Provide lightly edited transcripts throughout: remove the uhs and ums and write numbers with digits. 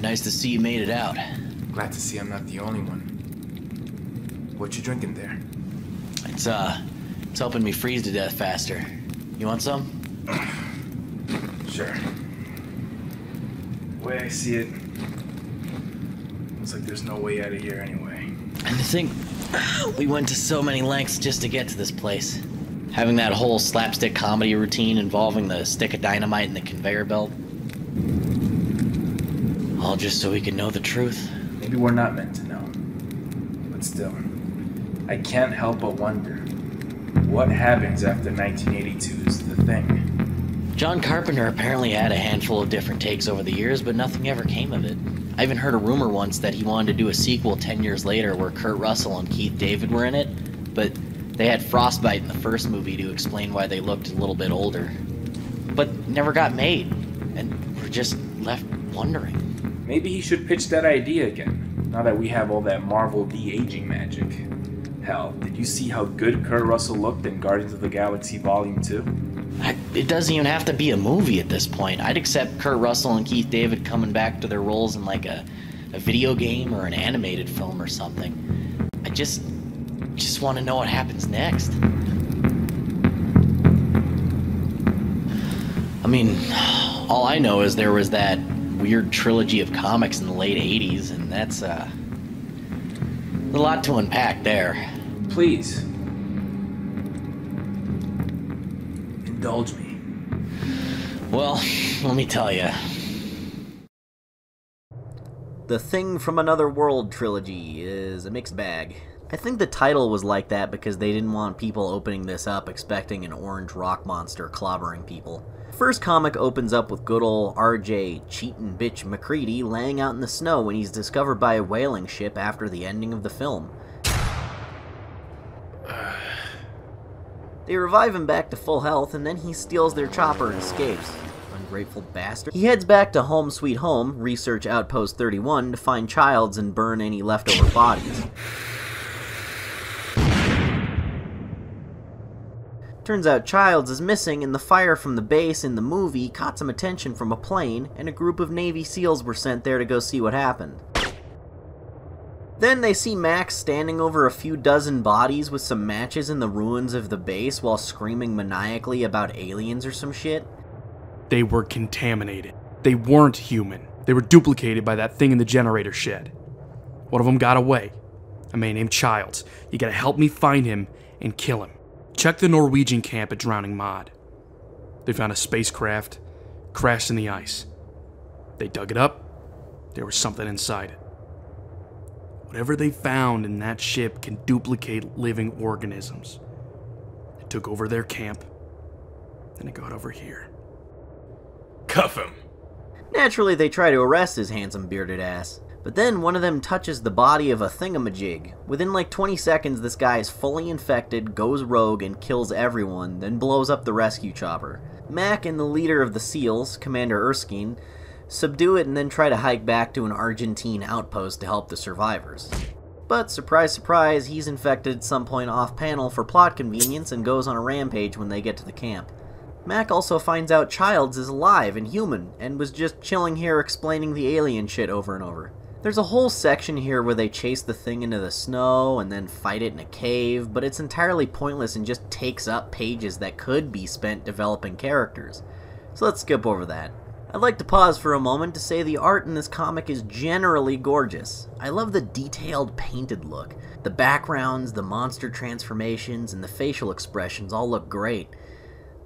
Nice to see you made it out. Glad to see I'm not the only one. What you drinking there? It's helping me freeze to death faster. You want some? Sure. The way I see it, looks like there's no way out of here anyway. And to think, we went to so many lengths just to get to this place. Having that whole slapstick comedy routine involving the stick of dynamite and the conveyor belt. All just so we could know the truth. Maybe we're not meant to know. But still, I can't help but wonder, what happens after 1982's The Thing? John Carpenter apparently had a handful of different takes over the years, but nothing ever came of it. I even heard a rumor once that he wanted to do a sequel 10 years later where Kurt Russell and Keith David were in it, but they had frostbite in the first movie to explain why they looked a little bit older. But never got made, and we're just left wondering. Maybe he should pitch that idea again, now that we have all that Marvel de-aging magic. Hell, did you see how good Kurt Russell looked in Guardians of the Galaxy Volume 2? It doesn't even have to be a movie at this point. I'd accept Kurt Russell and Keith David coming back to their roles in like a video game or an animated film or something. I just want to know what happens next. I mean, all I know is there was that weird trilogy of comics in the late 80s, and that's a lot to unpack there. Please. Indulge me. Well, let me tell you. The Thing from Another World trilogy is a mixed bag. I think the title was like that because they didn't want people opening this up expecting an orange rock monster clobbering people. First comic opens up with good ol' RJ cheatin' bitch McCready laying out in the snow when he's discovered by a whaling ship after the ending of the film. They revive him back to full health, and then he steals their chopper and escapes. Ungrateful bastard. He heads back to Home Sweet Home, Research Outpost 31, to find Childs and burn any leftover bodies. Turns out Childs is missing, and the fire from the base in the movie caught some attention from a plane, and a group of Navy SEALs were sent there to go see what happened. Then they see Max standing over a few dozen bodies with some matches in the ruins of the base while screaming maniacally about aliens or some shit. They were contaminated. They weren't human. They were duplicated by that thing in the generator shed. One of them got away. A man named Childs. You gotta help me find him and kill him. Check the Norwegian camp at Drowning Mod. They found a spacecraft, crashed in the ice. They dug it up. There was something inside it. Whatever they found in that ship can duplicate living organisms. It took over their camp, then it got over here. Cuff him! Naturally, they try to arrest his handsome bearded ass. But then one of them touches the body of a thingamajig. Within like 20 seconds, this guy is fully infected, goes rogue, and kills everyone, then blows up the rescue chopper. Mac and the leader of the SEALs, Commander Erskine, subdue it and then try to hike back to an Argentine outpost to help the survivors. But surprise surprise, he's infected at some point off-panel for plot convenience and goes on a rampage when they get to the camp. Mac also finds out Childs is alive and human, and was just chilling here explaining the alien shit over and over. There's a whole section here where they chase the thing into the snow and then fight it in a cave, but it's entirely pointless and just takes up pages that could be spent developing characters. So let's skip over that. I'd like to pause for a moment to say the art in this comic is generally gorgeous. I love the detailed painted look. The backgrounds, the monster transformations, and the facial expressions all look great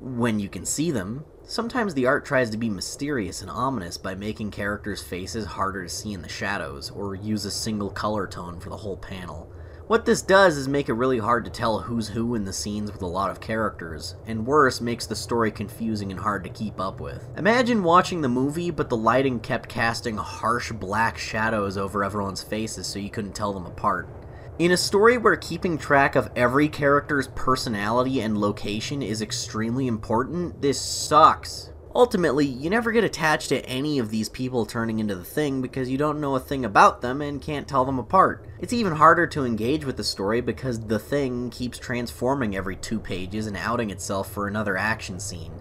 when you can see them. Sometimes the art tries to be mysterious and ominous by making characters' faces harder to see in the shadows, or use a single color tone for the whole panel. What this does is make it really hard to tell who's who in the scenes with a lot of characters, and worse, makes the story confusing and hard to keep up with. Imagine watching the movie, but the lighting kept casting harsh black shadows over everyone's faces so you couldn't tell them apart. In a story where keeping track of every character's personality and location is extremely important, this sucks. Ultimately, you never get attached to any of these people turning into the Thing because you don't know a thing about them and can't tell them apart. It's even harder to engage with the story because the Thing keeps transforming every 2 pages and outing itself for another action scene.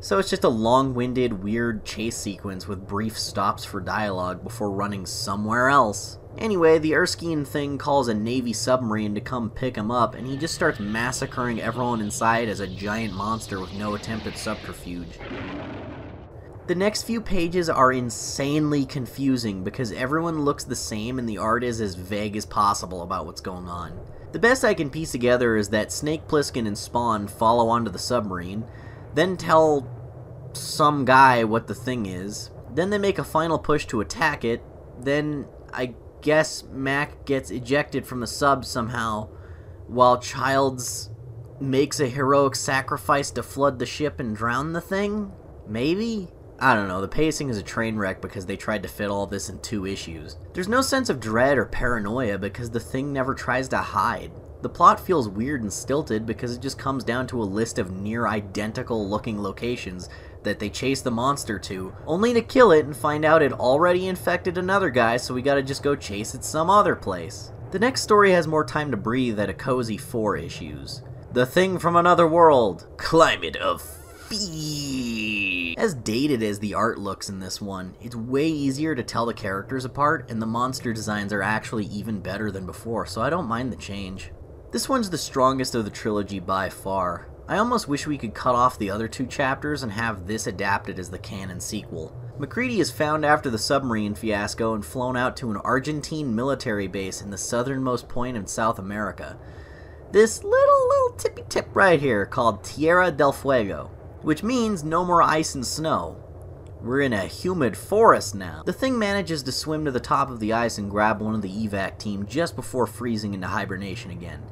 So it's just a long-winded, weird chase sequence with brief stops for dialogue before running somewhere else. Anyway, the Erskine thing calls a Navy submarine to come pick him up, and he just starts massacring everyone inside as a giant monster with no attempt at subterfuge. The next few pages are insanely confusing because everyone looks the same and the art is as vague as possible about what's going on. The best I can piece together is that Snake Plissken and Spawn follow onto the submarine, then tell some guy what the thing is, then they make a final push to attack it, then I guess Mac gets ejected from the sub somehow, while Childs makes a heroic sacrifice to flood the ship and drown the thing? Maybe? I don't know, the pacing is a train wreck because they tried to fit all this in 2 issues. There's no sense of dread or paranoia because the thing never tries to hide. The plot feels weird and stilted because it just comes down to a list of near identical looking locations that they chase the monster to, only to kill it and find out it already infected another guy, so we gotta just go chase it some other place. The next story has more time to breathe at a cozy 4 issues. The Thing from Another World, Climate of Fear. As dated as the art looks in this one, it's way easier to tell the characters apart, and the monster designs are actually even better than before, so I don't mind the change. This one's the strongest of the trilogy by far. I almost wish we could cut off the other 2 chapters and have this adapted as the canon sequel. MacReady is found after the submarine fiasco and flown out to an Argentine military base in the southernmost point in South America. This little tippy tip right here called Tierra del Fuego, which means no more ice and snow. We're in a humid forest now. The Thing manages to swim to the top of the ice and grab one of the evac team just before freezing into hibernation again.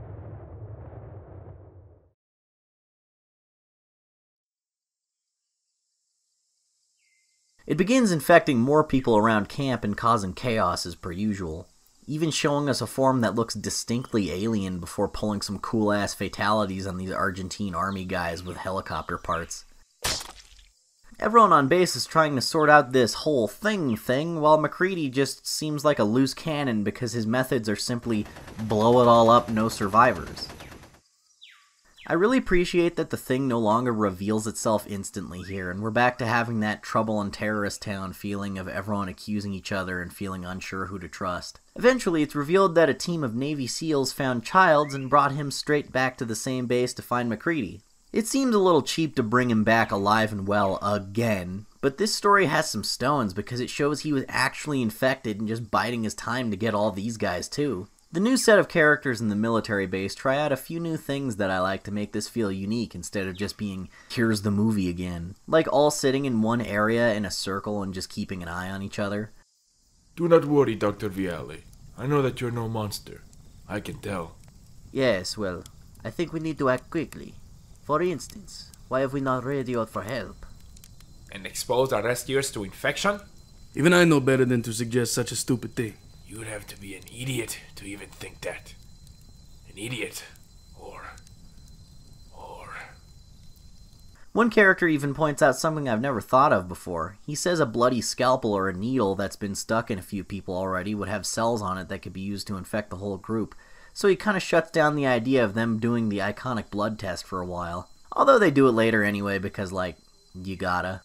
It begins infecting more people around camp and causing chaos as per usual, even showing us a form that looks distinctly alien before pulling some cool-ass fatalities on these Argentine army guys with helicopter parts. Everyone on base is trying to sort out this whole thing, while MacReady just seems like a loose cannon because his methods are simply blow it all up, no survivors. I really appreciate that the Thing no longer reveals itself instantly here, and we're back to having that trouble in terrorist town feeling of everyone accusing each other and feeling unsure who to trust. Eventually, it's revealed that a team of Navy SEALs found Childs and brought him straight back to the same base to find MacReady. It seems a little cheap to bring him back alive and well again, but this story has some stones because it shows he was actually infected and just biding his time to get all these guys too. The new set of characters in the military base try out a few new things that I like to make this feel unique instead of just being, here's the movie again. Like all sitting in one area in a circle and just keeping an eye on each other. Do not worry, Dr. Viale. I know that you're no monster. I can tell. Yes, well, I think we need to act quickly. For instance, why have we not radioed for help? And exposed our rescuers to infection? Even I know better than to suggest such a stupid thing. You would have to be an idiot to even think that. An idiot. Or... One character even points out something I've never thought of before. He says a bloody scalpel or a needle that's been stuck in a few people already would have cells on it that could be used to infect the whole group. So he kind of shuts down the idea of them doing the iconic blood test for a while. Although they do it later anyway because, like, you gotta.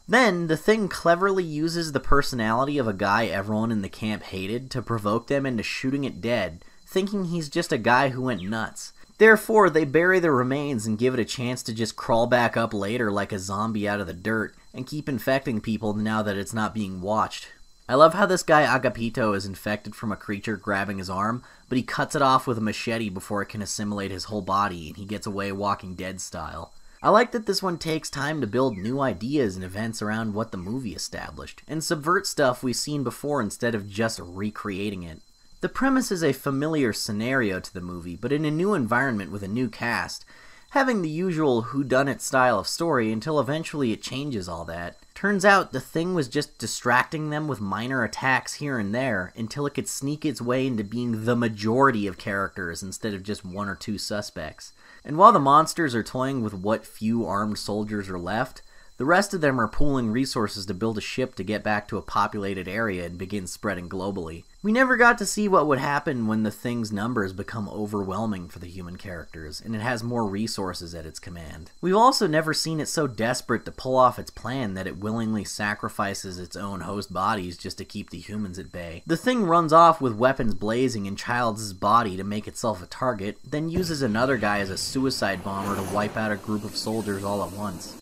Then, the Thing cleverly uses the personality of a guy everyone in the camp hated to provoke them into shooting it dead, thinking he's just a guy who went nuts. Therefore, they bury the remains and give it a chance to just crawl back up later like a zombie out of the dirt, and keep infecting people now that it's not being watched. I love how this guy Agapito is infected from a creature grabbing his arm, but he cuts it off with a machete before it can assimilate his whole body, and he gets away Walking Dead style. I like that this one takes time to build new ideas and events around what the movie established, and subvert stuff we've seen before instead of just recreating it. The premise is a familiar scenario to the movie, but in a new environment with a new cast, having the usual whodunit style of story until eventually it changes all that. Turns out the Thing was just distracting them with minor attacks here and there until it could sneak its way into being the majority of characters instead of just 1 or 2 suspects. And while the monsters are toying with what few armed soldiers are left, The rest of them are pooling resources to build a ship to get back to a populated area and begin spreading globally. We never got to see what would happen when the Thing's numbers become overwhelming for the human characters, and it has more resources at its command. We've also never seen it so desperate to pull off its plan that it willingly sacrifices its own host bodies just to keep the humans at bay. The Thing runs off with weapons blazing in Childs' body to make itself a target, then uses another guy as a suicide bomber to wipe out a group of soldiers all at once.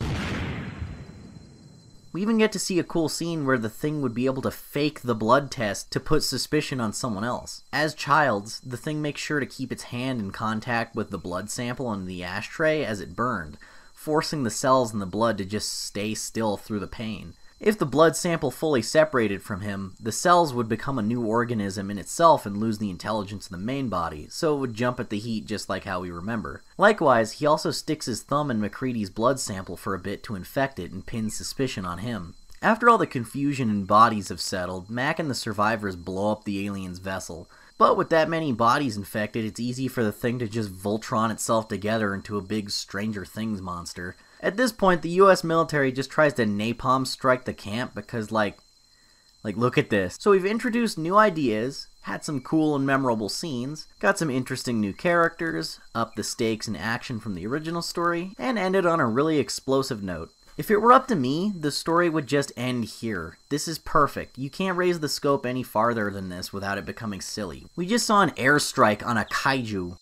We even get to see a cool scene where the Thing would be able to fake the blood test to put suspicion on someone else. As Childs, the Thing makes sure to keep its hand in contact with the blood sample in the ashtray as it burned, forcing the cells in the blood to just stay still through the pain. If the blood sample fully separated from him, the cells would become a new organism in itself and lose the intelligence of the main body, so it would jump at the heat just like how we remember. Likewise, he also sticks his thumb in MacReady's blood sample for a bit to infect it and pin suspicion on him. After all the confusion and bodies have settled, Mac and the survivors blow up the alien's vessel. But with that many bodies infected, it's easy for the Thing to just Voltron itself together into a big Stranger Things monster. At this point, the US military just tries to napalm strike the camp because, like, look at this. So we've introduced new ideas, had some cool and memorable scenes, got some interesting new characters, upped the stakes and action from the original story, and ended on a really explosive note. If it were up to me, the story would just end here. This is perfect. You can't raise the scope any farther than this without it becoming silly. We just saw an airstrike on a kaiju.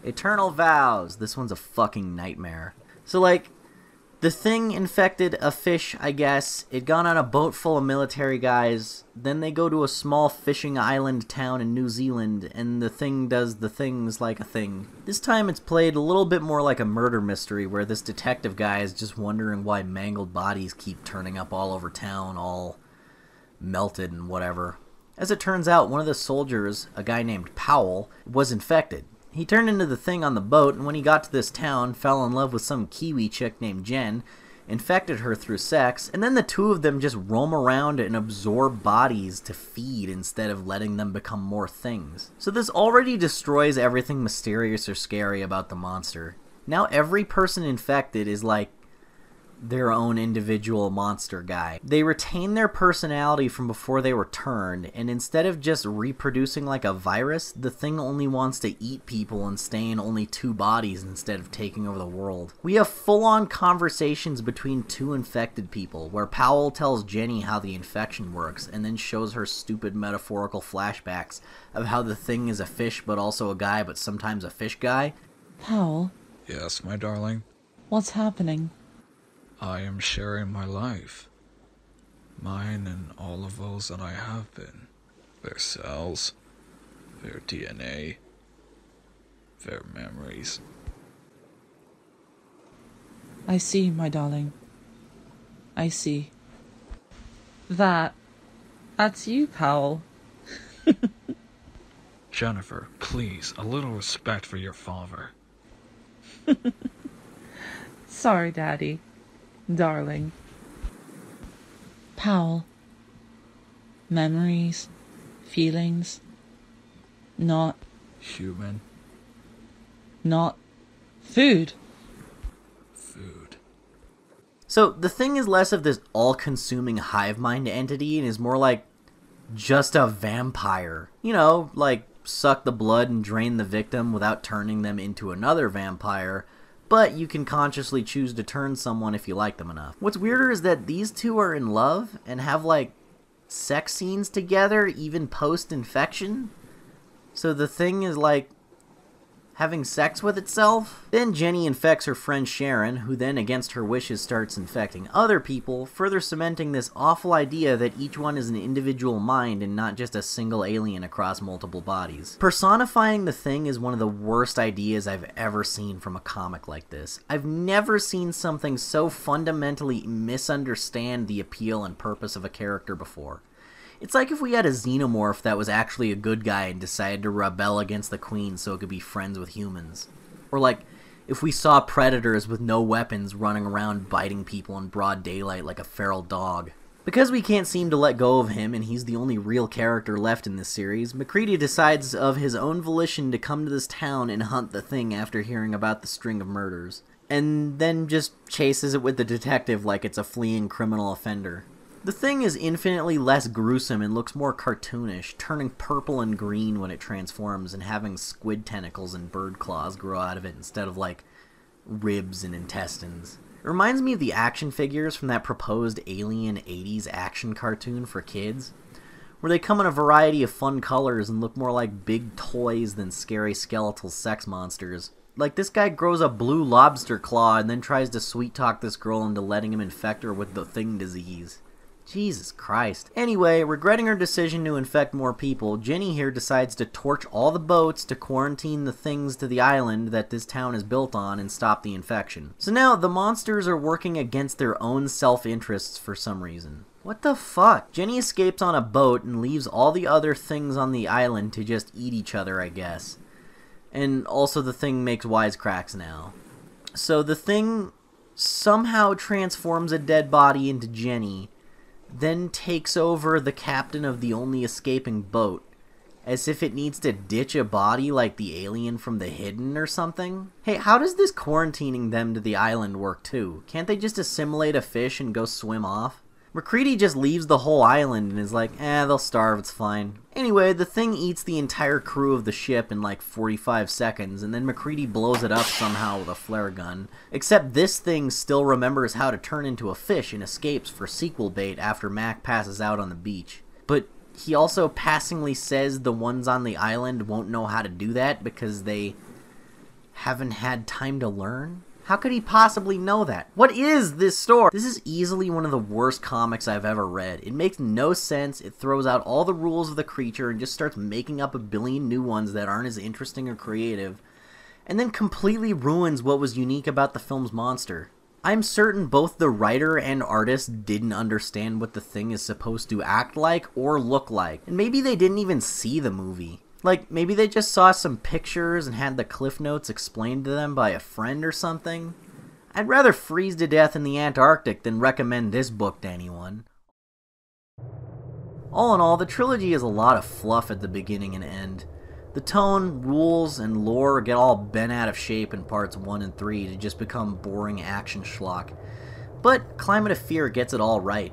Eternal Vows. This one's a fucking nightmare. So, like, the Thing infected a fish, I guess. It got on a boat full of military guys. Then they go to a small fishing island town in New Zealand, and the Thing does the things like a thing. This time it's played a little bit more like a murder mystery, where this detective guy is just wondering why mangled bodies keep turning up all over town, all melted and whatever. As it turns out, one of the soldiers, a guy named Powell, was infected. He turned into the Thing on the boat, and when he got to this town, fell in love with some Kiwi chick named Jen, infected her through sex, and then the two of them just roam around and absorb bodies to feed instead of letting them become more things. So this already destroys everything mysterious or scary about the monster. Now every person infected is like their own individual monster guy. They retain their personality from before they were turned, and instead of just reproducing like a virus, the Thing only wants to eat people and stay in only two bodies instead of taking over the world. We have full-on conversations between two infected people, where Powell tells Jenny how the infection works, and then shows her stupid metaphorical flashbacks of how the Thing is a fish but also a guy but sometimes a fish guy. Powell? Yes, my darling? What's happening? I am sharing my life. Mine and all of those that I have been. Their cells, their DNA, their memories. I see, my darling. I see. That's you, Powell. Jennifer, please, a little respect for your father. Sorry, Daddy. Darling. Powell. Memories. Feelings. Not. Human. Not. Food. Food. So the Thing is less of this all-consuming hive mind entity and is more like just a vampire. You know, like suck the blood and drain the victim without turning them into another vampire, but you can consciously choose to turn someone if you like them enough. What's weirder is that these two are in love and have, like, sex scenes together even post-infection. So the Thing is, like, having sex with itself. Then Jenny infects her friend Sharon, who then, against her wishes, starts infecting other people, further cementing this awful idea that each one is an individual mind and not just a single alien across multiple bodies. Personifying the Thing is one of the worst ideas I've ever seen from a comic like this. I've never seen something so fundamentally misunderstand the appeal and purpose of a character before. It's like if we had a xenomorph that was actually a good guy and decided to rebel against the Queen so it could be friends with humans. Or like if we saw predators with no weapons running around biting people in broad daylight like a feral dog. Because we can't seem to let go of him and he's the only real character left in this series, MacReady decides of his own volition to come to this town and hunt the Thing after hearing about the string of murders, and then just chases it with the detective like it's a fleeing criminal offender. The Thing is infinitely less gruesome and looks more cartoonish, turning purple and green when it transforms and having squid tentacles and bird claws grow out of it instead of like ribs and intestines. It reminds me of the action figures from that proposed Alien 80s action cartoon for kids, where they come in a variety of fun colors and look more like big toys than scary skeletal sex monsters. Like, this guy grows a blue lobster claw and then tries to sweet-talk this girl into letting him infect her with the Thing disease. Jesus Christ. Anyway, regretting her decision to infect more people, Jenny here decides to torch all the boats to quarantine the things to the island that this town is built on and stop the infection. So now, the monsters are working against their own self-interests for some reason. What the fuck? Jenny escapes on a boat and leaves all the other things on the island to just eat each other, I guess. And also the Thing makes wisecracks now. So the Thing somehow transforms a dead body into Jenny, then takes over the captain of the only escaping boat, as if it needs to ditch a body like the alien from The Hidden or something. Hey, how does this quarantining them to the island work too? Can't they just assimilate a fish and go swim off? MacReady just leaves the whole island and is like, they'll starve, it's fine. Anyway, the Thing eats the entire crew of the ship in like 45 seconds, and then MacReady blows it up somehow with a flare gun. Except this Thing still remembers how to turn into a fish and escapes for sequel bait after Mac passes out on the beach. But he also passingly says the ones on the island won't know how to do that because they haven't had time to learn? How could he possibly know that? What is this story? This is easily one of the worst comics I've ever read. It makes no sense, it throws out all the rules of the creature and just starts making up a billion new ones that aren't as interesting or creative, and then completely ruins what was unique about the film's monster. I'm certain both the writer and artist didn't understand what the Thing is supposed to act like or look like, and maybe they didn't even see the movie. Like, maybe they just saw some pictures and had the cliff notes explained to them by a friend or something. I'd rather freeze to death in the Antarctic than recommend this book to anyone. All in all, the trilogy is a lot of fluff at the beginning and end. The tone, rules, and lore get all bent out of shape in parts 1 and 3 to just become boring action schlock. But Climate of Fear gets it all right.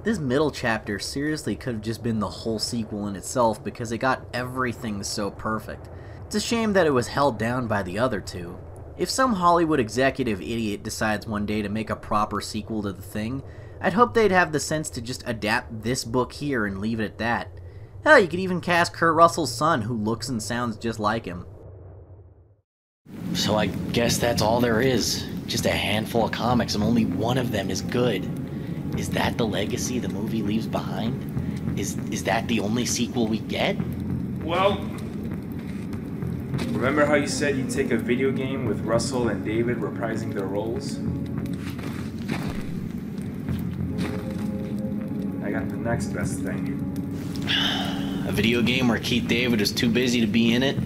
This middle chapter seriously could have just been the whole sequel in itself because it got everything so perfect. It's a shame that it was held down by the other two. If some Hollywood executive idiot decides one day to make a proper sequel to The Thing, I'd hope they'd have the sense to just adapt this book here and leave it at that. Hell, you could even cast Kurt Russell's son, who looks and sounds just like him. So I guess that's all there is. Just a handful of comics and only one of them is good. Is that the legacy the movie leaves behind? Is that the only sequel we get? Well, remember how you said you'd take a video game with Russell and David reprising their roles? I got the next best thing. A video game where Keith David is too busy to be in it?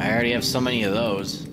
I already have so many of those.